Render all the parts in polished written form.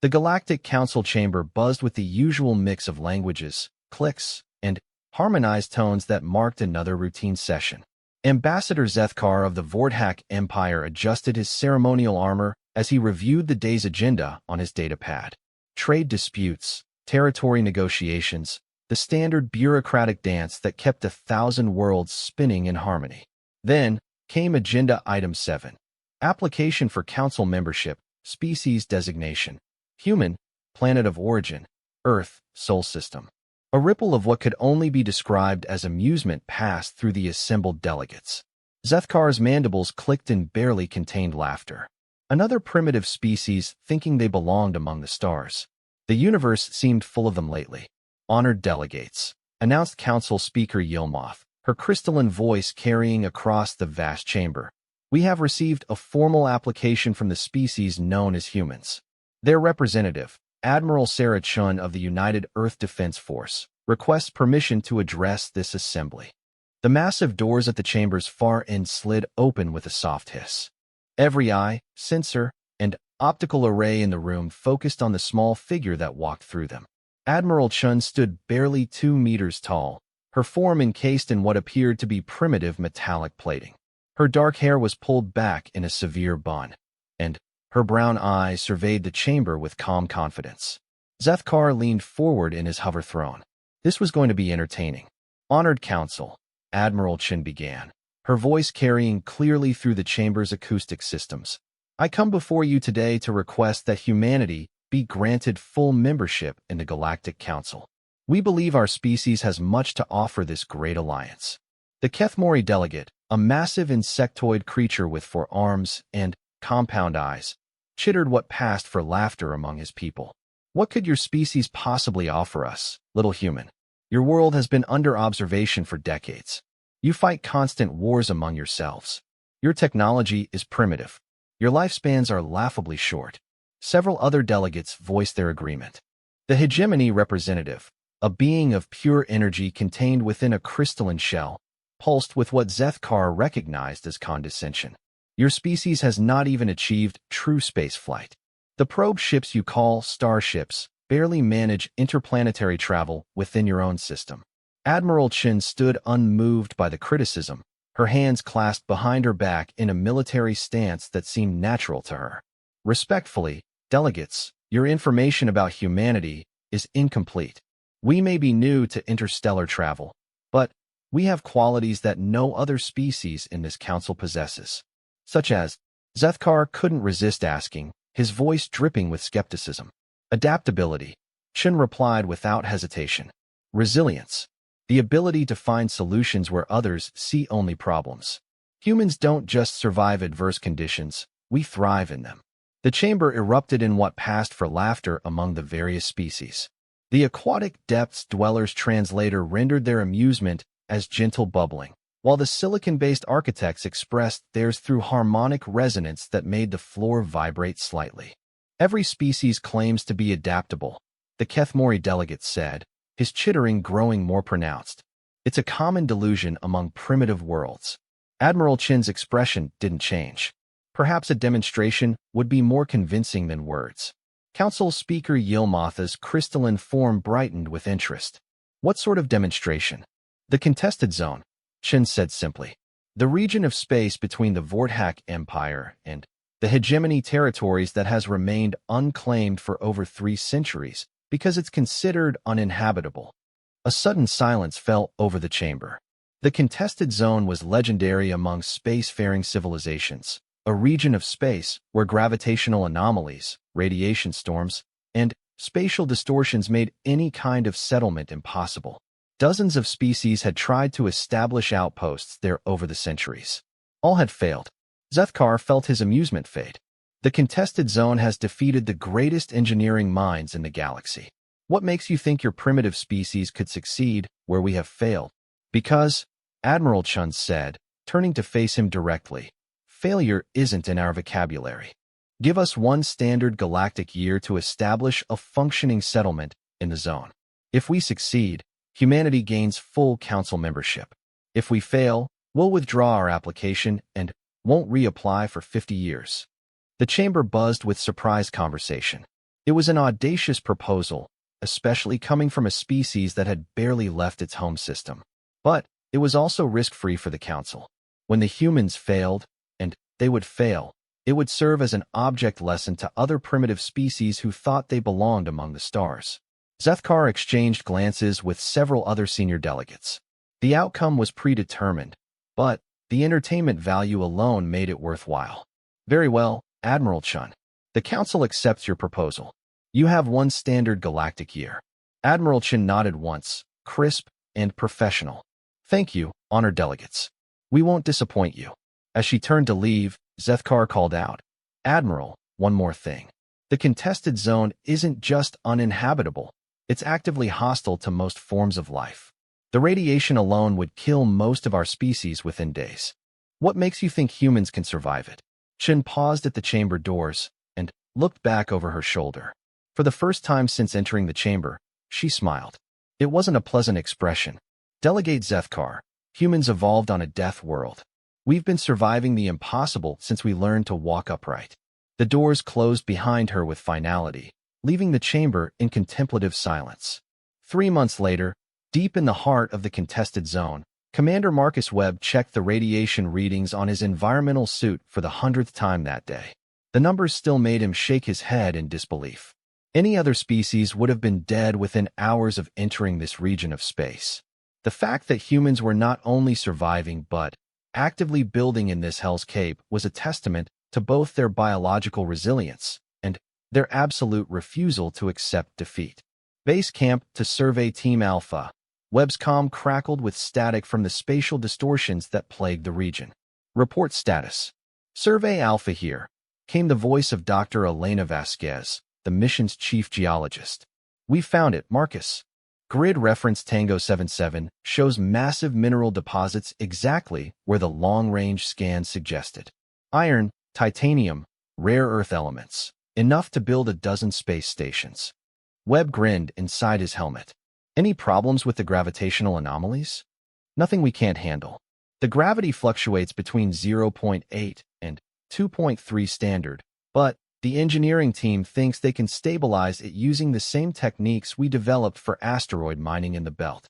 The Galactic Council chamber buzzed with the usual mix of languages, clicks, and harmonized tones that marked another routine session. Ambassador Zethkar of the Vorthak Empire adjusted his ceremonial armor as he reviewed the day's agenda on his datapad. Trade disputes, territory negotiations, the standard bureaucratic dance that kept 1,000 worlds spinning in harmony. Then came Agenda Item 7. Application for Council membership, species designation. Human, planet of origin, Earth, Sol system. A ripple of what could only be described as amusement passed through the assembled delegates. Zethkar's mandibles clicked in barely contained laughter. Another primitive species thinking they belonged among the stars. The universe seemed full of them lately. Honored delegates, announced Council Speaker Yilmoth, her crystalline voice carrying across the vast chamber. We have received a formal application from the species known as humans. Their representative, Admiral Sarah Chun of the United Earth Defense Force, requests permission to address this assembly. The massive doors at the chamber's far end slid open with a soft hiss. Every eye, sensor, and optical array in the room focused on the small figure that walked through them. Admiral Chun stood barely 2 meters tall, her form encased in what appeared to be primitive metallic plating. Her dark hair was pulled back in a severe bun, and her brown eyes surveyed the chamber with calm confidence. Zethkar leaned forward in his hover throne. This was going to be entertaining. Honored Council, Admiral Chin began, her voice carrying clearly through the chamber's acoustic systems. I come before you today to request that humanity be granted full membership in the Galactic Council. We believe our species has much to offer this great alliance. The Kethmori delegate, a massive insectoid creature with 4 arms and compound eyes, chittered what passed for laughter among his people. What could your species possibly offer us, little human? Your world has been under observation for decades. You fight constant wars among yourselves. Your technology is primitive. Your lifespans are laughably short. Several other delegates voiced their agreement. The hegemony representative, a being of pure energy contained within a crystalline shell, pulsed with what Zethkar recognized as condescension. Your species has not even achieved true spaceflight. The probe ships you call starships barely manage interplanetary travel within your own system. Admiral Chin stood unmoved by the criticism, her hands clasped behind her back in a military stance that seemed natural to her. Respectfully, delegates, your information about humanity is incomplete. We may be new to interstellar travel, but we have qualities that no other species in this council possesses. Such as, Zethkar couldn't resist asking, his voice dripping with skepticism. Adaptability, Chin replied without hesitation. Resilience, the ability to find solutions where others see only problems. Humans don't just survive adverse conditions, we thrive in them. The chamber erupted in what passed for laughter among the various species. The aquatic depths dwellers' translator rendered their amusement as gentle bubbling, while the silicon-based architects expressed theirs through harmonic resonance that made the floor vibrate slightly. Every species claims to be adaptable, the Kethmori delegate said, his chittering growing more pronounced. It's a common delusion among primitive worlds. Admiral Chin's expression didn't change. Perhaps a demonstration would be more convincing than words. Council Speaker Yilmoth's crystalline form brightened with interest. What sort of demonstration? The contested zone, Chin said simply. The region of space between the Vorthak Empire and the hegemony territories that has remained unclaimed for over 3 centuries because it's considered uninhabitable. A sudden silence fell over the chamber. The contested zone was legendary among spacefaring civilizations, a region of space where gravitational anomalies, radiation storms, and spatial distortions made any kind of settlement impossible. Dozens of species had tried to establish outposts there over the centuries. All had failed. Zethkar felt his amusement fade. The contested zone has defeated the greatest engineering minds in the galaxy. What makes you think your primitive species could succeed where we have failed? Because, Admiral Chun said, turning to face him directly, failure isn't in our vocabulary. Give us 1 standard galactic year to establish a functioning settlement in the zone. If we succeed, humanity gains full council membership. If we fail, we'll withdraw our application and won't reapply for 50 years. The chamber buzzed with surprise conversation. It was an audacious proposal, especially coming from a species that had barely left its home system. But it was also risk-free for the Council. When the humans failed, and they would fail, it would serve as an object lesson to other primitive species who thought they belonged among the stars. Zethkar exchanged glances with several other senior delegates. The outcome was predetermined, but the entertainment value alone made it worthwhile. Very well, Admiral Chun. The Council accepts your proposal. You have one standard galactic year. Admiral Chun nodded once, crisp and professional. Thank you, honored delegates. We won't disappoint you. As she turned to leave, Zethkar called out, Admiral, one more thing. The contested zone isn't just uninhabitable. It's actively hostile to most forms of life. The radiation alone would kill most of our species within days. What makes you think humans can survive it? Chin paused at the chamber doors and looked back over her shoulder. For the first time since entering the chamber, she smiled. It wasn't a pleasant expression. Delegate Zethkar, humans evolved on a death world. We've been surviving the impossible since we learned to walk upright. The doors closed behind her with finality, leaving the chamber in contemplative silence. 3 months later, deep in the heart of the contested zone, Commander Marcus Webb checked the radiation readings on his environmental suit for the 100th time that day. The numbers still made him shake his head in disbelief. Any other species would have been dead within hours of entering this region of space. The fact that humans were not only surviving but actively building in this Hell's Cape was a testament to both their biological resilience and their absolute refusal to accept defeat. Base camp to survey Team Alpha. Webb's comm crackled with static from the spatial distortions that plagued the region. Report status. Survey Alpha here, came the voice of Dr. Elena Vasquez, the mission's chief geologist. We found it, Marcus. Grid reference Tango 77 shows massive mineral deposits exactly where the long-range scan suggested. Iron, titanium, rare earth elements, enough to build a dozen space stations. Webb grinned inside his helmet. Any problems with the gravitational anomalies? Nothing we can't handle. The gravity fluctuates between 0.8 and 2.3 standard, but the engineering team thinks they can stabilize it using the same techniques we developed for asteroid mining in the belt.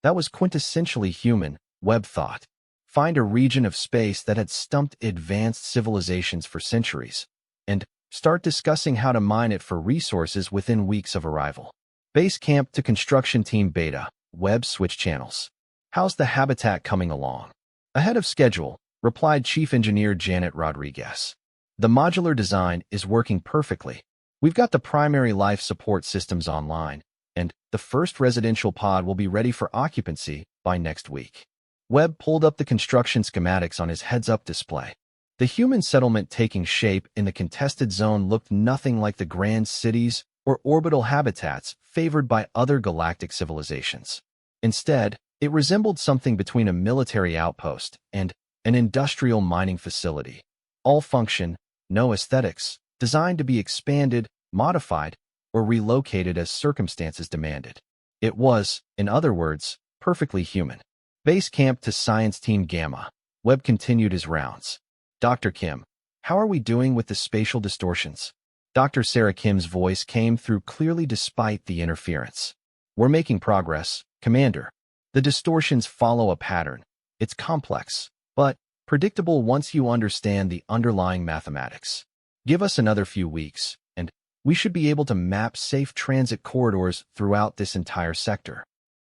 That was quintessentially human, Webb thought. Find a region of space that had stumped advanced civilizations for centuries, and start discussing how to mine it for resources within weeks of arrival. Base camp to construction team Beta, Webb switch channels. How's the habitat coming along? Ahead of schedule, replied Chief Engineer Janet Rodriguez. The modular design is working perfectly. We've got the primary life support systems online, and the first residential pod will be ready for occupancy by next week. Webb pulled up the construction schematics on his heads-up display. The human settlement taking shape in the contested zone looked nothing like the grand cities or orbital habitats favored by other galactic civilizations. Instead, it resembled something between a military outpost and an industrial mining facility. All function, no aesthetics, designed to be expanded, modified, or relocated as circumstances demanded. It was, in other words, perfectly human. Base camp to Science Team Gamma. Webb continued his rounds. Dr. Kim, how are we doing with the spatial distortions? Dr. Sarah Kim's voice came through clearly despite the interference. We're making progress, Commander. The distortions follow a pattern. It's complex, but predictable once you understand the underlying mathematics. Give us another few weeks, and we should be able to map safe transit corridors throughout this entire sector.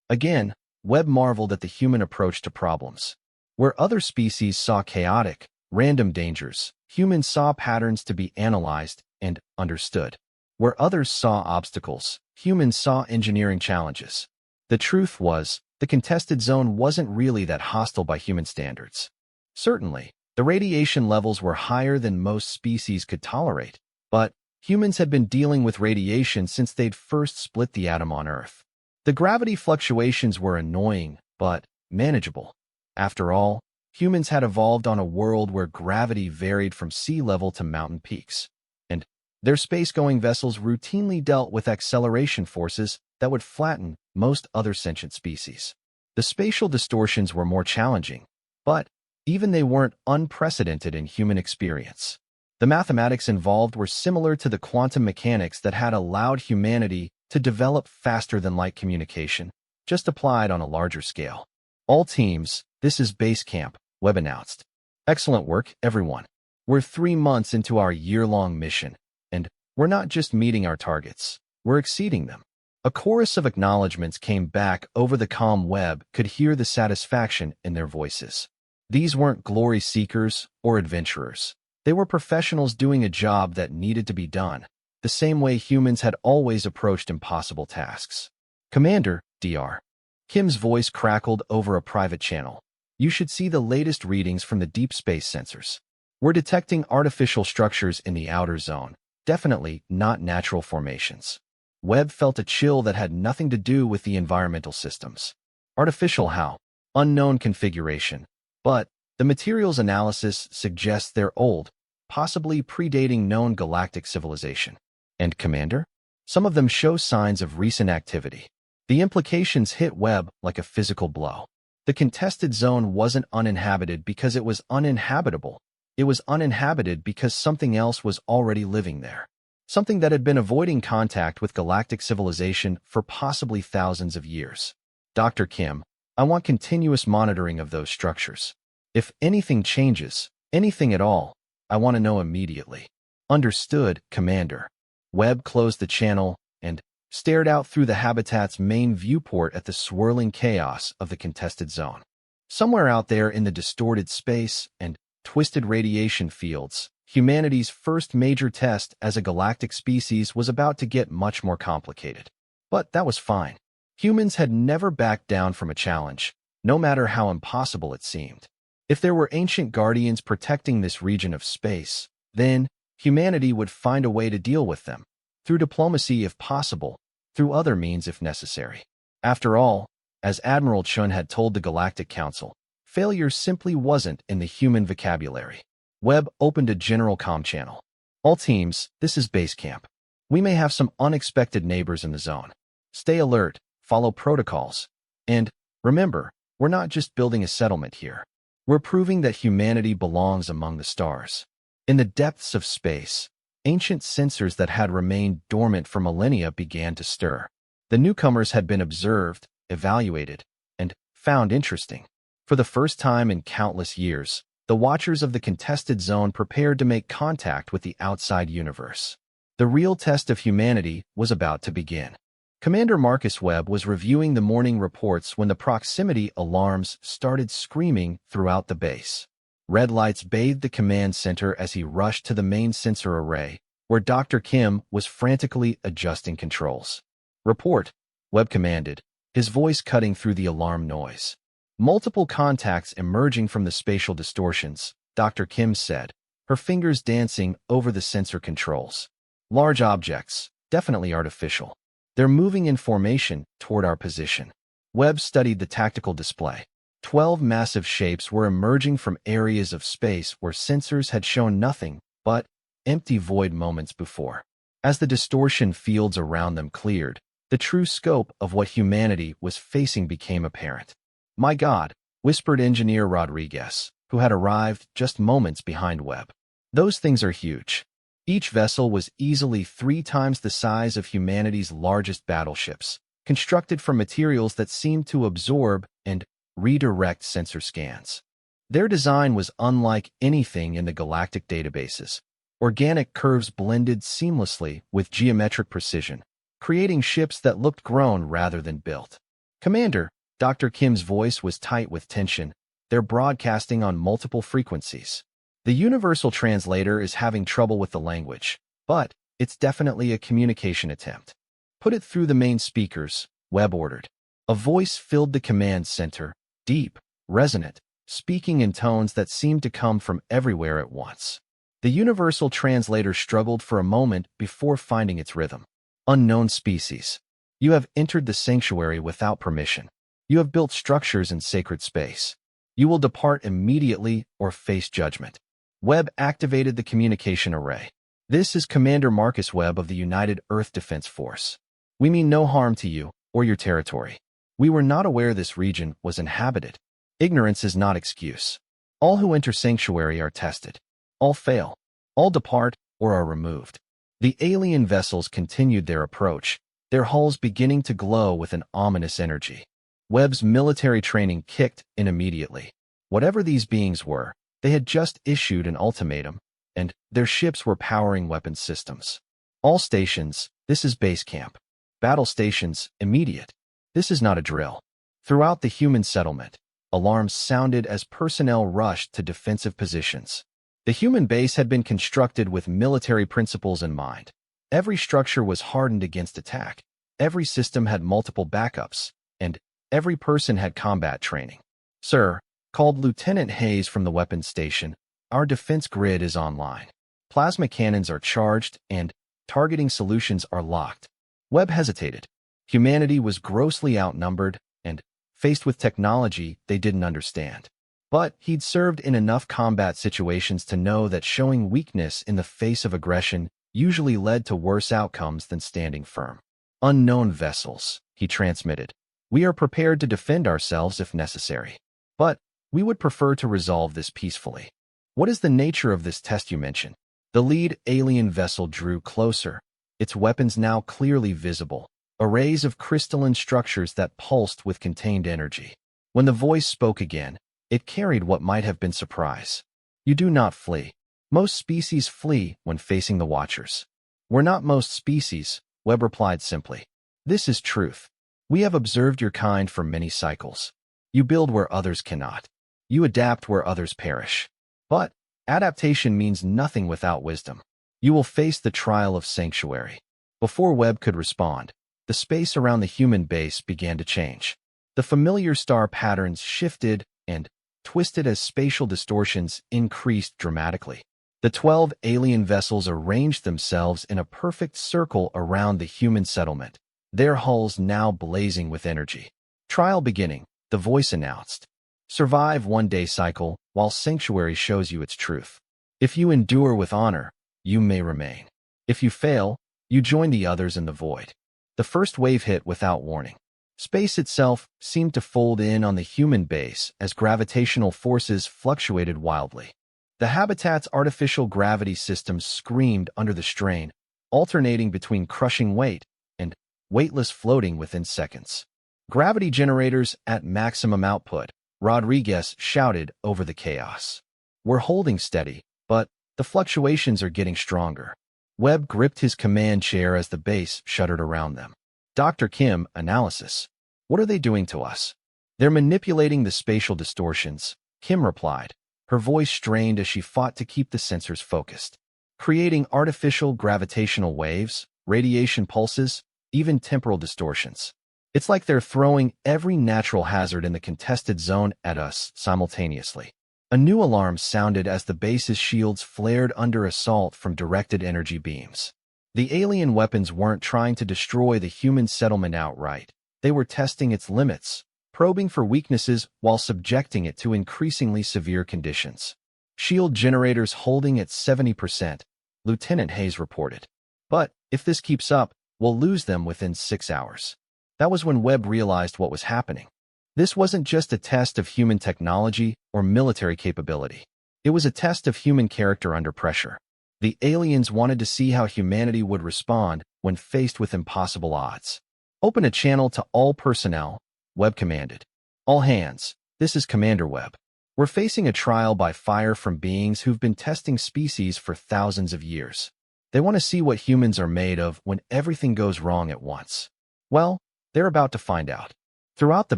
Again, Webb marveled at the human approach to problems. Where other species saw chaotic, random dangers, humans saw patterns to be analyzed and understood. Where others saw obstacles, humans saw engineering challenges. The truth was, the contested zone wasn't really that hostile by human standards. Certainly, the radiation levels were higher than most species could tolerate, but humans had been dealing with radiation since they'd first split the atom on Earth. The gravity fluctuations were annoying, but manageable. After all, humans had evolved on a world where gravity varied from sea level to mountain peaks, and their space-going vessels routinely dealt with acceleration forces that would flatten most other sentient species. The spatial distortions were more challenging, but even they weren't unprecedented in human experience. The mathematics involved were similar to the quantum mechanics that had allowed humanity to develop faster-than-light communication, just applied on a larger scale. All teams, this is Base Camp, Webb announced. Excellent work, everyone. We're 3 months into our year-long mission, and we're not just meeting our targets, we're exceeding them. A chorus of acknowledgments came back over the comm. Webb could hear the satisfaction in their voices. These weren't glory seekers or adventurers. They were professionals doing a job that needed to be done, the same way humans had always approached impossible tasks. Commander, Dr. Kim's voice crackled over a private channel. You should see the latest readings from the deep space sensors. We're detecting artificial structures in the outer zone, definitely not natural formations. Webb felt a chill that had nothing to do with the environmental systems. Artificial how? Unknown configuration. But the materials analysis suggests they're old, possibly predating known galactic civilization. And Commander? Some of them show signs of recent activity. The implications hit Webb like a physical blow. The contested zone wasn't uninhabited because it was uninhabitable. It was uninhabited because something else was already living there. Something that had been avoiding contact with galactic civilization for possibly thousands of years. Dr. Kim, I want continuous monitoring of those structures. If anything changes, anything at all, I want to know immediately. Understood, Commander. Webb closed the channel and stared out through the habitat's main viewport at the swirling chaos of the contested zone. Somewhere out there in the distorted space and twisted radiation fields, humanity's first major test as a galactic species was about to get much more complicated. But that was fine. Humans had never backed down from a challenge, no matter how impossible it seemed. If there were ancient guardians protecting this region of space, then humanity would find a way to deal with them, through diplomacy if possible, through other means if necessary. After all, as Admiral Chun had told the Galactic Council, failure simply wasn't in the human vocabulary. Webb opened a general comm channel. All teams, this is Base Camp. We may have some unexpected neighbors in the zone. Stay alert, follow protocols. And remember, we're not just building a settlement here. We're proving that humanity belongs among the stars. In the depths of space, ancient sensors that had remained dormant for millennia began to stir. The newcomers had been observed, evaluated, and found interesting. For the first time in countless years, the watchers of the contested zone prepared to make contact with the outside universe. The real test of humanity was about to begin. Commander Marcus Webb was reviewing the morning reports when the proximity alarms started screaming throughout the base. Red lights bathed the command center as he rushed to the main sensor array, where Dr. Kim was frantically adjusting controls. Report, Webb commanded, his voice cutting through the alarm noise. Multiple contacts emerging from the spatial distortions, Dr. Kim said, her fingers dancing over the sensor controls. Large objects, definitely artificial. They're moving in formation toward our position. Webb studied the tactical display. 12 massive shapes were emerging from areas of space where sensors had shown nothing but empty void moments before. As the distortion fields around them cleared, the true scope of what humanity was facing became apparent. My God, whispered Engineer Rodriguez, who had arrived just moments behind Webb. Those things are huge. Each vessel was easily 3 times the size of humanity's largest battleships, constructed from materials that seemed to absorb and redirect sensor scans. Their design was unlike anything in the galactic databases. Organic curves blended seamlessly with geometric precision, creating ships that looked grown rather than built. Commander, Dr. Kim's voice was tight with tension. They're broadcasting on multiple frequencies. The universal translator is having trouble with the language, but it's definitely a communication attempt. Put it through the main speakers, Webb ordered. A voice filled the command center, deep, resonant, speaking in tones that seemed to come from everywhere at once. The universal translator struggled for a moment before finding its rhythm. Unknown species. You have entered the sanctuary without permission. You have built structures in sacred space. You will depart immediately or face judgment. Webb activated the communication array. This is Commander Marcus Webb of the United Earth Defense Force. We mean no harm to you or your territory. We were not aware this region was inhabited. Ignorance is not excuse. All who enter sanctuary are tested. All fail. All depart or are removed. The alien vessels continued their approach, their hulls beginning to glow with an ominous energy. Webb's military training kicked in immediately. Whatever these beings were, they had just issued an ultimatum, and their ships were powering weapons systems. All stations, this is base camp. Battle stations, immediate. This is not a drill. Throughout the human settlement, alarms sounded as personnel rushed to defensive positions. The human base had been constructed with military principles in mind. Every structure was hardened against attack. Every system had multiple backups, and every person had combat training. "Sir," called Lieutenant Hayes from the weapons station, "our defense grid is online. Plasma cannons are charged, and targeting solutions are locked." Webb hesitated. Humanity was grossly outnumbered, and faced with technology they didn't understand. But he'd served in enough combat situations to know that showing weakness in the face of aggression usually led to worse outcomes than standing firm. "Unknown vessels," he transmitted. "We are prepared to defend ourselves if necessary. But we would prefer to resolve this peacefully." "What is the nature of this test you mentioned?" The lead alien vessel drew closer, its weapons now clearly visible, arrays of crystalline structures that pulsed with contained energy. When the voice spoke again, it carried what might have been surprise. "You do not flee. Most species flee when facing the Watchers." "We're not most species," Webb replied simply. "This is truth. We have observed your kind for many cycles. You build where others cannot. You adapt where others perish. But adaptation means nothing without wisdom. You will face the trial of sanctuary." Before Webb could respond, the space around the human base began to change. The familiar star patterns shifted and twisted as spatial distortions increased dramatically. The 12 alien vessels arranged themselves in a perfect circle around the human settlement, their hulls now blazing with energy. "Trial beginning," the voice announced. "Survive one-day cycle while sanctuary shows you its truth. If you endure with honor, you may remain. If you fail, you join the others in the void." The first wave hit without warning. Space itself seemed to fold in on the human base as gravitational forces fluctuated wildly. The habitat's artificial gravity systems screamed under the strain, alternating between crushing weight and weightless floating within seconds. "Gravity generators at maximum output," Rodriguez shouted over the chaos. "We're holding steady, but the fluctuations are getting stronger." Webb gripped his command chair as the base shuddered around them. "Dr. Kim, analysis. What are they doing to us?" "They're manipulating the spatial distortions," Kim replied, her voice strained as she fought to keep the sensors focused. "Creating artificial gravitational waves, radiation pulses, even temporal distortions. It's like they're throwing every natural hazard in the contested zone at us simultaneously." A new alarm sounded as the base's shields flared under assault from directed energy beams. The alien weapons weren't trying to destroy the human settlement outright. They were testing its limits, probing for weaknesses while subjecting it to increasingly severe conditions. "Shield generators holding at 70%, Lieutenant Hayes reported. "But if this keeps up, we'll lose them within 6 hours." That was when Webb realized what was happening. This wasn't just a test of human technology or military capability. It was a test of human character under pressure. The aliens wanted to see how humanity would respond when faced with impossible odds. "Open a channel to all personnel," Webb commanded. "All hands, this is Commander Webb. We're facing a trial by fire from beings who've been testing species for thousands of years. They want to see what humans are made of when everything goes wrong at once. Well, they're about to find out." Throughout the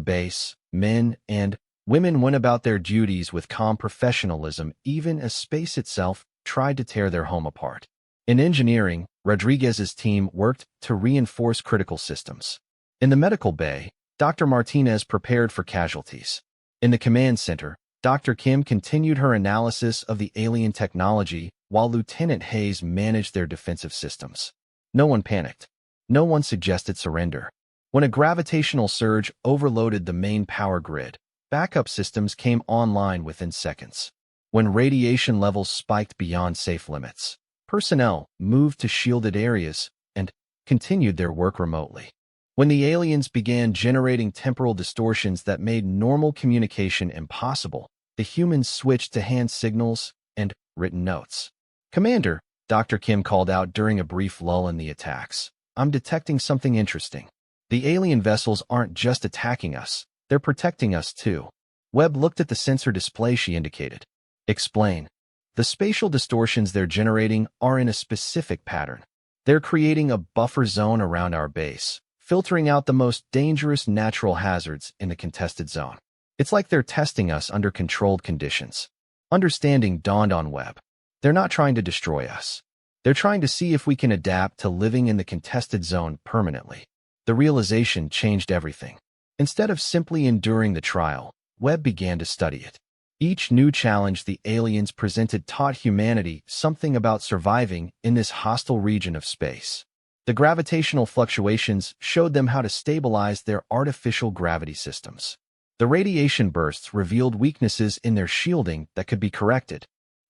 base, men and women went about their duties with calm professionalism even as space itself tried to tear their home apart. In engineering, Rodriguez's team worked to reinforce critical systems. In the medical bay, Dr. Martinez prepared for casualties. In the command center, Dr. Kim continued her analysis of the alien technology while Lieutenant Hayes managed their defensive systems. No one panicked. No one suggested surrender. When a gravitational surge overloaded the main power grid, backup systems came online within seconds. When radiation levels spiked beyond safe limits, personnel moved to shielded areas and continued their work remotely. When the aliens began generating temporal distortions that made normal communication impossible, the humans switched to hand signals and written notes. Commander, Dr. Kim called out during a brief lull in the attacks. I'm detecting something interesting. The alien vessels aren't just attacking us, they're protecting us too. Webb looked at the sensor display she indicated. Explain. The spatial distortions they're generating are in a specific pattern. They're creating a buffer zone around our base, filtering out the most dangerous natural hazards in the contested zone. It's like they're testing us under controlled conditions. Understanding dawned on Webb. They're not trying to destroy us. They're trying to see if we can adapt to living in the contested zone permanently. The realization changed everything. Instead of simply enduring the trial, Webb began to study it. Each new challenge the aliens presented taught humanity something about surviving in this hostile region of space. The gravitational fluctuations showed them how to stabilize their artificial gravity systems. The radiation bursts revealed weaknesses in their shielding that could be corrected.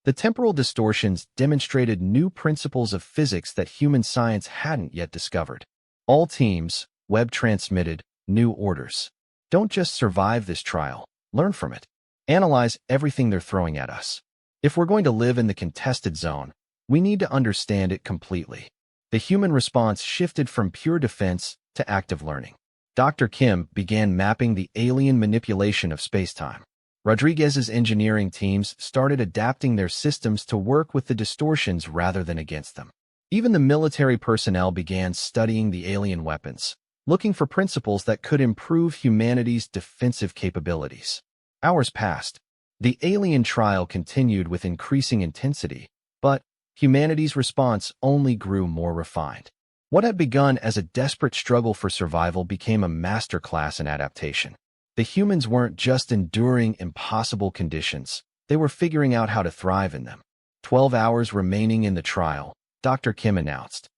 The temporal distortions demonstrated new principles of physics that human science hadn't yet discovered. All teams, Webb transmitted, new orders. Don't just survive this trial, learn from it. Analyze everything they're throwing at us. If we're going to live in the contested zone, we need to understand it completely. The human response shifted from pure defense to active learning. Dr. Kim began mapping the alien manipulation of spacetime. Rodriguez's engineering teams started adapting their systems to work with the distortions rather than against them. Even the military personnel began studying the alien weapons, looking for principles that could improve humanity's defensive capabilities. Hours passed. The alien trial continued with increasing intensity, but humanity's response only grew more refined. What had begun as a desperate struggle for survival became a masterclass in adaptation. The humans weren't just enduring impossible conditions, they were figuring out how to thrive in them. 12 hours remaining in the trial, Dr. Kim announced.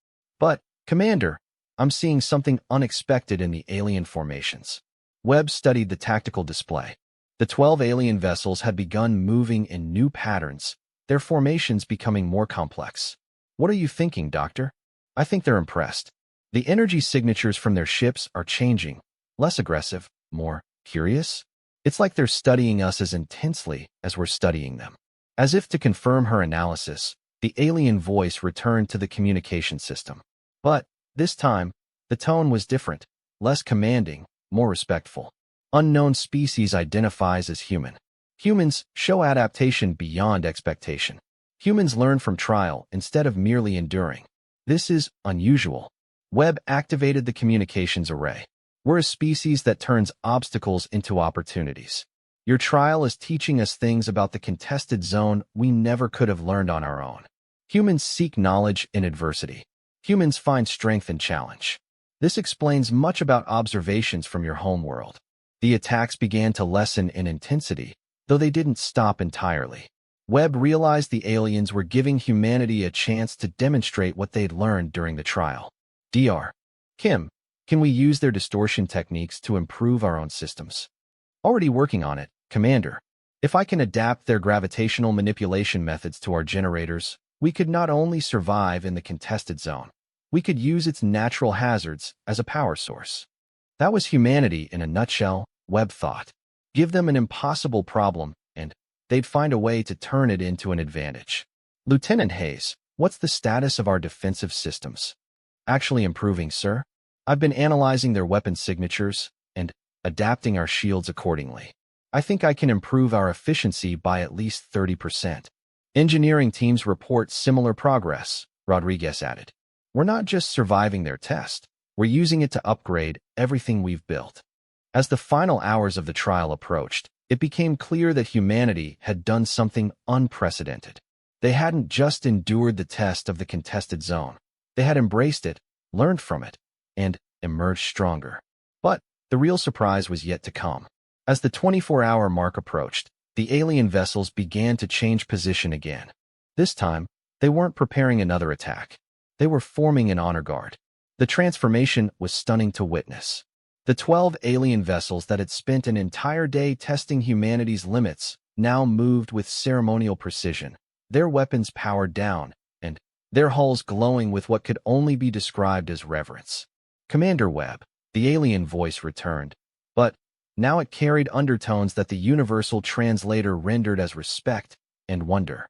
But, Commander, I'm seeing something unexpected in the alien formations. Webb studied the tactical display. The 12 alien vessels had begun moving in new patterns, their formations becoming more complex. What are you thinking, Doctor? I think they're impressed. The energy signatures from their ships are changing, less aggressive, more curious. It's like they're studying us as intensely as we're studying them. As if to confirm her analysis, the alien voice returned to the communication system. But, this time, the tone was different, less commanding, more respectful. Unknown species identifies as human. Humans show adaptation beyond expectation. Humans learn from trial instead of merely enduring. This is unusual. Webb activated the communications array. We're a species that turns obstacles into opportunities. Your trial is teaching us things about the contested zone we never could have learned on our own. Humans seek knowledge in adversity. Humans find strength in challenge. This explains much about observations from your homeworld. The attacks began to lessen in intensity, though they didn't stop entirely. Webb realized the aliens were giving humanity a chance to demonstrate what they'd learned during the trial. Dr. Kim, can we use their distortion techniques to improve our own systems? Already working on it, Commander. If I can adapt their gravitational manipulation methods to our generators, we could not only survive in the contested zone, we could use its natural hazards as a power source. That was humanity in a nutshell, Webb thought. Give them an impossible problem, and they'd find a way to turn it into an advantage. Lieutenant Hayes, what's the status of our defensive systems? Actually improving, sir. I've been analyzing their weapon signatures and adapting our shields accordingly. I think I can improve our efficiency by at least 30%. Engineering teams report similar progress, Rodriguez added. We're not just surviving their test, we're using it to upgrade everything we've built. As the final hours of the trial approached, it became clear that humanity had done something unprecedented. They hadn't just endured the test of the contested zone. They had embraced it, learned from it, and emerged stronger. But the real surprise was yet to come. As the 24-hour mark approached, the alien vessels began to change position again. This time, they weren't preparing another attack. They were forming an honor guard. The transformation was stunning to witness. The 12 alien vessels that had spent an entire day testing humanity's limits now moved with ceremonial precision, their weapons powered down, and their hulls glowing with what could only be described as reverence. Commander Webb, the alien voice returned, but now it carried undertones that the universal translator rendered as respect and wonder.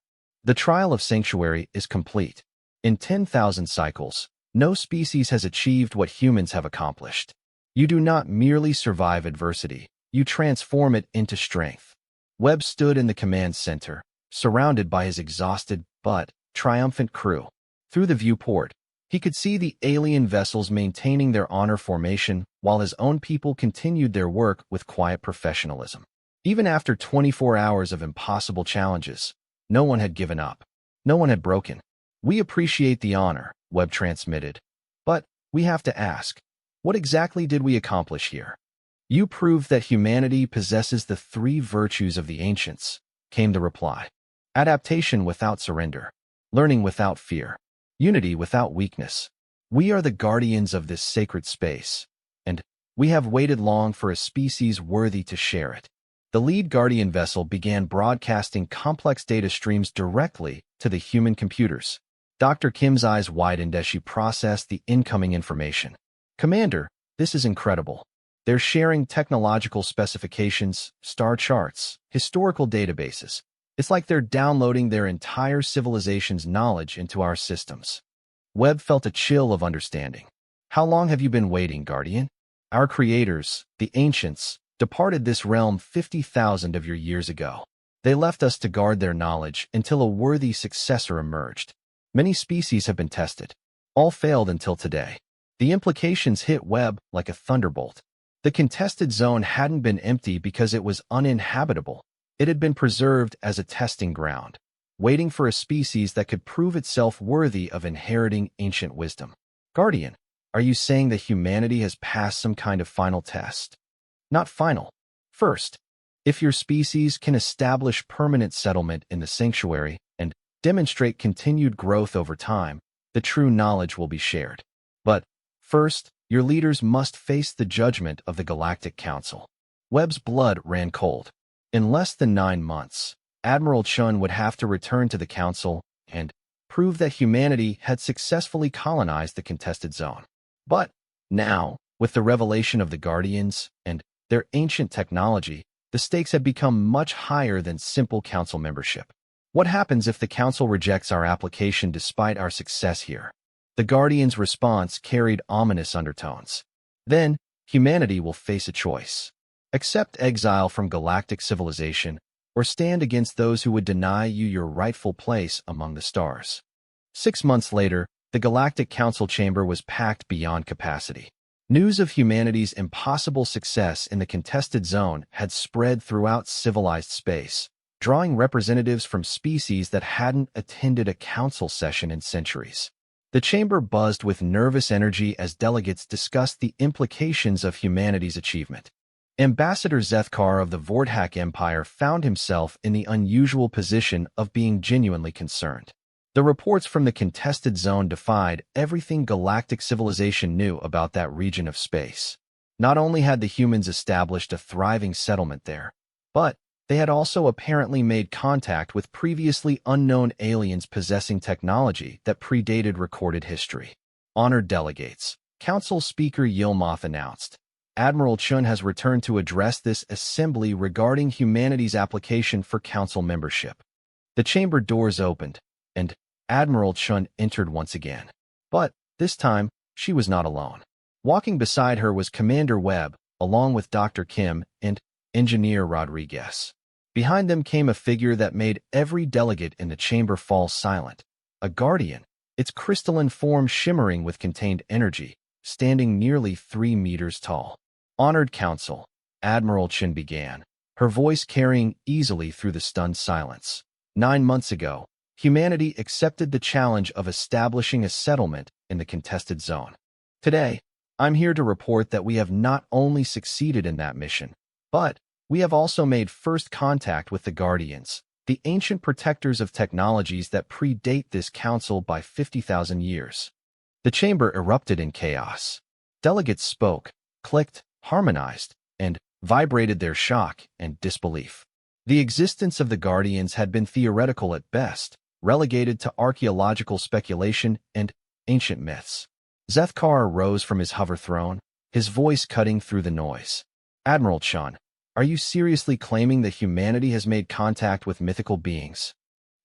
The trial of sanctuary is complete. In 10,000 cycles, no species has achieved what humans have accomplished. You do not merely survive adversity, you transform it into strength. Webb stood in the command center, surrounded by his exhausted but triumphant crew. Through the viewport, he could see the alien vessels maintaining their honor formation while his own people continued their work with quiet professionalism. Even after 24 hours of impossible challenges, no one had given up. No one had broken. "We appreciate the honor," Webb transmitted. "But we have to ask, what exactly did we accomplish here?" "You proved that humanity possesses the three virtues of the ancients," came the reply. "Adaptation without surrender, learning without fear, unity without weakness. We are the guardians of this sacred space, and we have waited long for a species worthy to share it." The lead Guardian vessel began broadcasting complex data streams directly to the human computers. Dr. Kim's eyes widened as she processed the incoming information. "Commander, this is incredible. They're sharing technological specifications, star charts, historical databases. It's like they're downloading their entire civilization's knowledge into our systems." Webb felt a chill of understanding. "How long have you been waiting, Guardian? Our creators, the ancients, departed this realm 50,000 of your years ago. They left us to guard their knowledge until a worthy successor emerged. Many species have been tested. All failed until today." The implications hit Webb like a thunderbolt. The contested zone hadn't been empty because it was uninhabitable. It had been preserved as a testing ground, waiting for a species that could prove itself worthy of inheriting ancient wisdom. "Guardian, are you saying that humanity has passed some kind of final test?" "Not final. First, if your species can establish permanent settlement in the sanctuary and demonstrate continued growth over time, the true knowledge will be shared. But first, your leaders must face the judgment of the Galactic Council." Webb's blood ran cold. In less than 9 months, Admiral Chun would have to return to the Council and prove that humanity had successfully colonized the contested zone. But now, with the revelation of the Guardians and their ancient technology, the stakes had become much higher than simple Council membership. "What happens if the Council rejects our application despite our success here?" The Guardians' response carried ominous undertones. "Then, humanity will face a choice. Accept exile from galactic civilization, or stand against those who would deny you your rightful place among the stars." 6 months later, the Galactic Council chamber was packed beyond capacity. News of humanity's impossible success in the contested zone had spread throughout civilized space, drawing representatives from species that hadn't attended a council session in centuries. The chamber buzzed with nervous energy as delegates discussed the implications of humanity's achievement. Ambassador Zethkar of the Vordak Empire found himself in the unusual position of being genuinely concerned. The reports from the contested zone defied everything galactic civilization knew about that region of space. Not only had the humans established a thriving settlement there, but they had also apparently made contact with previously unknown aliens possessing technology that predated recorded history. "Honored delegates," Council Speaker Yilmoth announced, "Admiral Chun has returned to address this assembly regarding humanity's application for Council membership." The chamber doors opened, and Admiral Chun entered once again. But this time, she was not alone. Walking beside her was Commander Webb, along with Dr. Kim and Engineer Rodriguez. Behind them came a figure that made every delegate in the chamber fall silent. A guardian, its crystalline form shimmering with contained energy, standing nearly 3 meters tall. "Honored Council," Admiral Chun began, her voice carrying easily through the stunned silence. 9 months ago, humanity accepted the challenge of establishing a settlement in the contested zone. Today, I'm here to report that we have not only succeeded in that mission, but we have also made first contact with the Guardians, the ancient protectors of technologies that predate this council by 50,000 years. The chamber erupted in chaos. Delegates spoke, clicked, harmonized, and vibrated their shock and disbelief. The existence of the Guardians had been theoretical at best, relegated to archaeological speculation and ancient myths. Zethkar rose from his hover throne, his voice cutting through the noise. "Admiral Chun, are you seriously claiming that humanity has made contact with mythical beings?"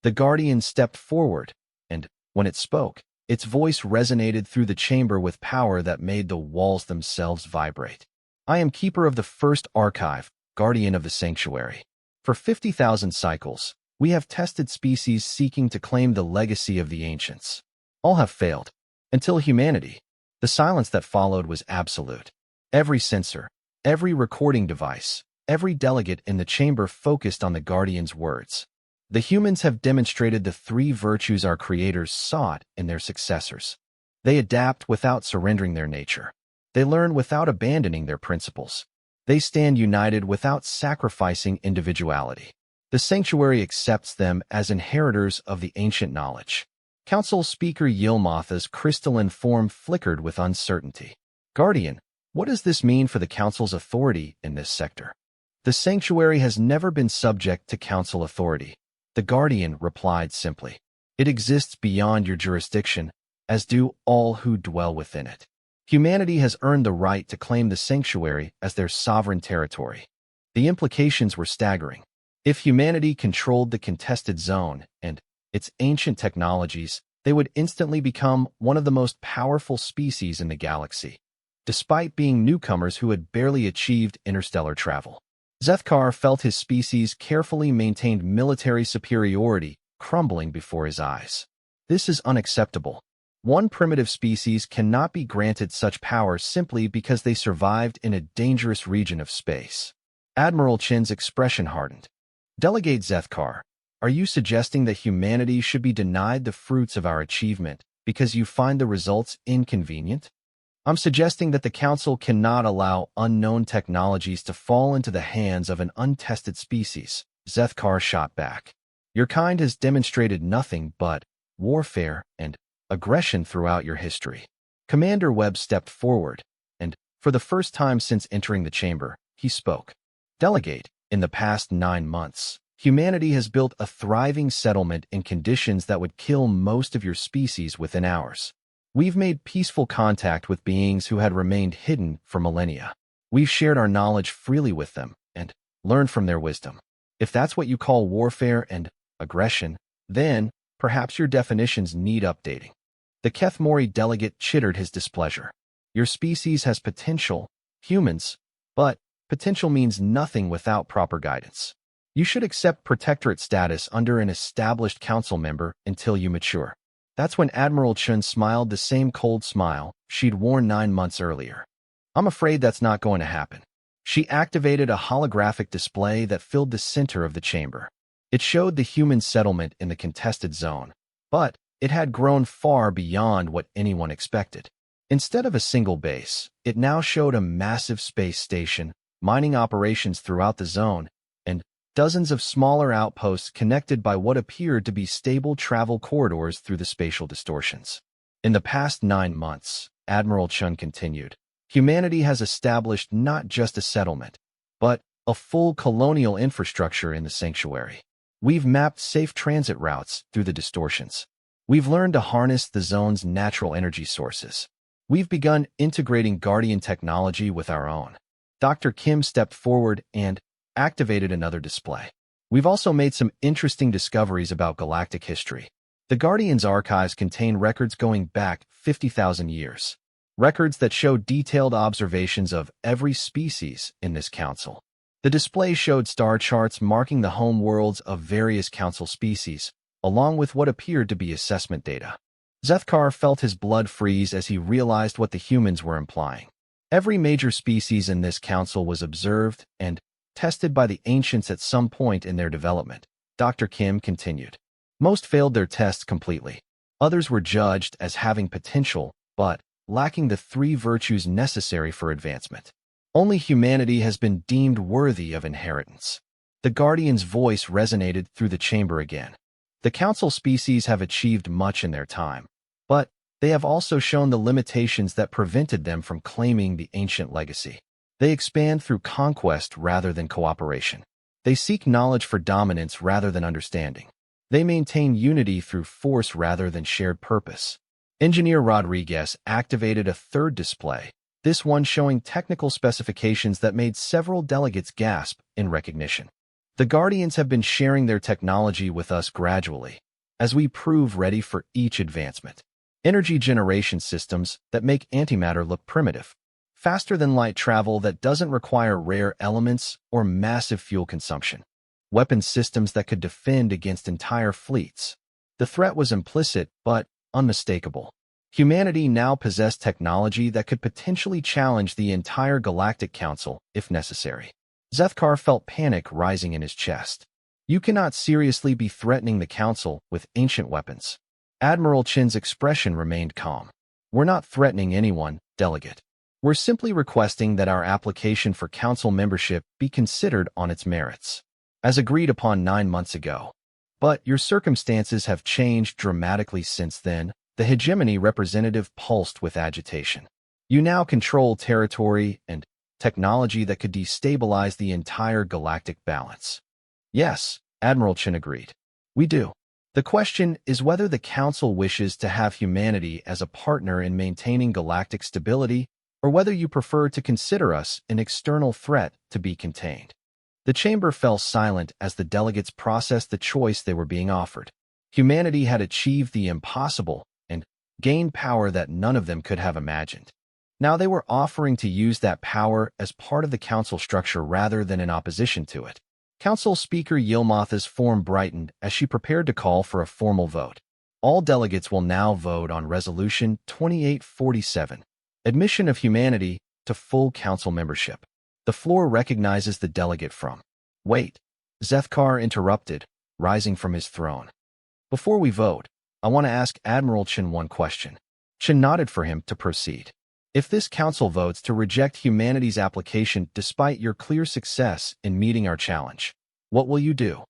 The Guardian stepped forward, and when it spoke, its voice resonated through the chamber with power that made the walls themselves vibrate. I am Keeper of the First Archive, Guardian of the Sanctuary. For 50,000 cycles, we have tested species seeking to claim the legacy of the ancients. All have failed, until humanity. The silence that followed was absolute. Every sensor, every recording device, every delegate in the chamber focused on the Guardian's words. The humans have demonstrated the three virtues our creators sought in their successors. They adapt without surrendering their nature. They learn without abandoning their principles. They stand united without sacrificing individuality. The sanctuary accepts them as inheritors of the ancient knowledge. Council Speaker Yilmatha's crystalline form flickered with uncertainty. Guardian, what does this mean for the Council's authority in this sector? The sanctuary has never been subject to Council authority. The Guardian replied simply. It exists beyond your jurisdiction, as do all who dwell within it. Humanity has earned the right to claim the sanctuary as their sovereign territory. The implications were staggering. If humanity controlled the contested zone and its ancient technologies, they would instantly become one of the most powerful species in the galaxy, despite being newcomers who had barely achieved interstellar travel. Zethkar felt his species' carefully maintained military superiority crumbling before his eyes. This is unacceptable. One primitive species cannot be granted such power simply because they survived in a dangerous region of space. Admiral Chin's expression hardened. Delegate Zethkar, are you suggesting that humanity should be denied the fruits of our achievement because you find the results inconvenient? I'm suggesting that the Council cannot allow unknown technologies to fall into the hands of an untested species, Zethkar shot back. Your kind has demonstrated nothing but warfare and aggression throughout your history. Commander Webb stepped forward, and, for the first time since entering the chamber, he spoke. Delegate, in the past 9 months, humanity has built a thriving settlement in conditions that would kill most of your species within hours. We've made peaceful contact with beings who had remained hidden for millennia. We've shared our knowledge freely with them and learned from their wisdom. If that's what you call warfare and aggression, then perhaps your definitions need updating. The Kethmori delegate chittered his displeasure. Your species has potential, humans, but potential means nothing without proper guidance. You should accept protectorate status under an established council member until you mature. That's when Admiral Chun smiled the same cold smile she'd worn 9 months earlier. I'm afraid that's not going to happen. She activated a holographic display that filled the center of the chamber. It showed the human settlement in the contested zone, but it had grown far beyond what anyone expected. Instead of a single base, it now showed a massive space station, mining operations throughout the zone, and dozens of smaller outposts connected by what appeared to be stable travel corridors through the spatial distortions. In the past 9 months, Admiral Chun continued, humanity has established not just a settlement, but a full colonial infrastructure in the sanctuary. We've mapped safe transit routes through the distortions. We've learned to harness the zone's natural energy sources. We've begun integrating Guardian technology with our own. Dr. Kim stepped forward and activated another display. We've also made some interesting discoveries about galactic history. The Guardian's archives contain records going back 50,000 years. Records that show detailed observations of every species in this council. The display showed star charts marking the home worlds of various council species, along with what appeared to be assessment data. Zethkar felt his blood freeze as he realized what the humans were implying. Every major species in this council was observed and tested by the ancients at some point in their development. Dr. Kim continued. Most failed their tests completely. Others were judged as having potential, but lacking the 3 virtues necessary for advancement. Only humanity has been deemed worthy of inheritance. The Guardian's voice resonated through the chamber again. The council species have achieved much in their time, but they have also shown the limitations that prevented them from claiming the ancient legacy. They expand through conquest rather than cooperation. They seek knowledge for dominance rather than understanding. They maintain unity through force rather than shared purpose. Engineer Rodriguez activated a third display, this one showing technical specifications that made several delegates gasp in recognition. The Guardians have been sharing their technology with us gradually, as we prove ready for each advancement. Energy generation systems that make antimatter look primitive. Faster than light travel that doesn't require rare elements or massive fuel consumption. Weapon systems that could defend against entire fleets. The threat was implicit, but unmistakable. Humanity now possessed technology that could potentially challenge the entire Galactic Council if necessary. Zethkar felt panic rising in his chest. You cannot seriously be threatening the Council with ancient weapons. Admiral Chin's expression remained calm. We're not threatening anyone, Delegate. We're simply requesting that our application for Council membership be considered on its merits, as agreed upon 9 months ago. But your circumstances have changed dramatically since then, the hegemony representative pulsed with agitation. You now control territory and technology that could destabilize the entire galactic balance. Yes, Admiral Chin agreed. We do. The question is whether the Council wishes to have humanity as a partner in maintaining galactic stability, or whether you prefer to consider us an external threat to be contained. The chamber fell silent as the delegates processed the choice they were being offered. Humanity had achieved the impossible and gained power that none of them could have imagined. Now they were offering to use that power as part of the Council structure rather than in opposition to it. Council Speaker Yilmaz's form brightened as she prepared to call for a formal vote. All delegates will now vote on Resolution 2847. Admission of humanity to full Council membership. The floor recognizes the delegate from. Wait, Zethkar interrupted, rising from his throne. Before we vote, I want to ask Admiral Chin one question. Chin nodded for him to proceed. If this Council votes to reject humanity's application despite your clear success in meeting our challenge, what will you do?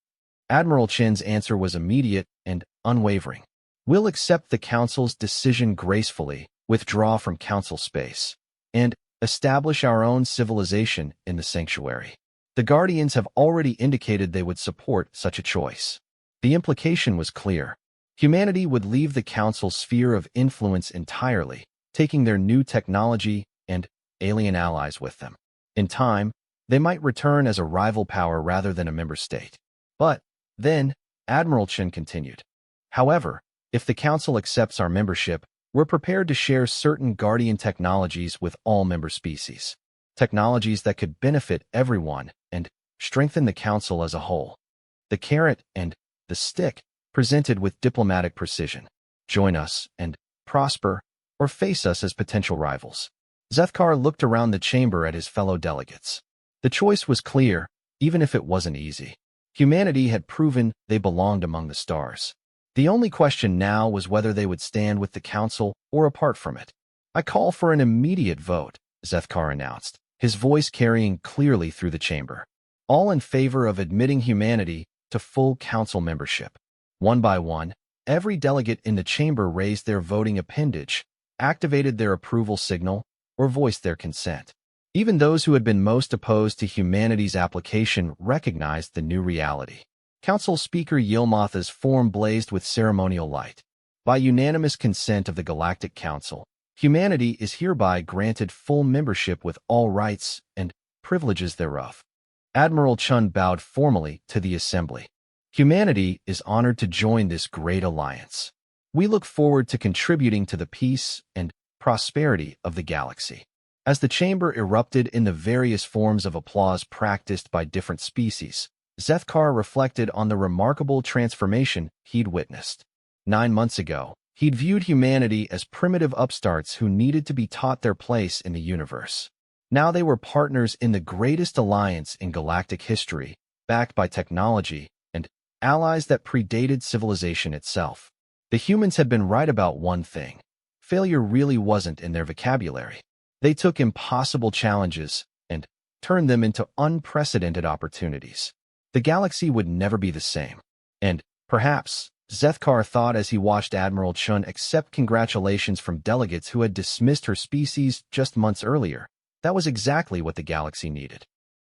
Admiral Chin's answer was immediate and unwavering. We'll accept the Council's decision gracefully, withdraw from Council space, and establish our own civilization in the sanctuary. The Guardians have already indicated they would support such a choice. The implication was clear. Humanity would leave the Council's sphere of influence entirely, taking their new technology and alien allies with them. In time, they might return as a rival power rather than a member state. But then, Admiral Chin continued. However, if the Council accepts our membership, we're prepared to share certain Guardian technologies with all member species. Technologies that could benefit everyone and strengthen the Council as a whole. The carrot and the stick presented with diplomatic precision. Join us and prosper, or face us as potential rivals. Zethkar looked around the chamber at his fellow delegates. The choice was clear, even if it wasn't easy. Humanity had proven they belonged among the stars. The only question now was whether they would stand with the Council or apart from it. I call for an immediate vote, Zethkar announced, his voice carrying clearly through the chamber. All in favor of admitting humanity to full Council membership. One by one, every delegate in the chamber raised their voting appendage, activated their approval signal, or voiced their consent. Even those who had been most opposed to humanity's application recognized the new reality. Council Speaker Yilmaz's form blazed with ceremonial light. By unanimous consent of the Galactic Council, humanity is hereby granted full membership with all rights and privileges thereof. Admiral Chun bowed formally to the assembly. Humanity is honored to join this great alliance. We look forward to contributing to the peace and prosperity of the galaxy. As the chamber erupted in the various forms of applause practiced by different species, Zethkar reflected on the remarkable transformation he'd witnessed. 9 months ago, he'd viewed humanity as primitive upstarts who needed to be taught their place in the universe. Now they were partners in the greatest alliance in galactic history, backed by technology and allies that predated civilization itself. The humans had been right about one thing. Failure really wasn't in their vocabulary. They took impossible challenges and turned them into unprecedented opportunities. The galaxy would never be the same. And, perhaps, Zethkar thought as he watched Admiral Chun accept congratulations from delegates who had dismissed her species just months earlier, that was exactly what the galaxy needed.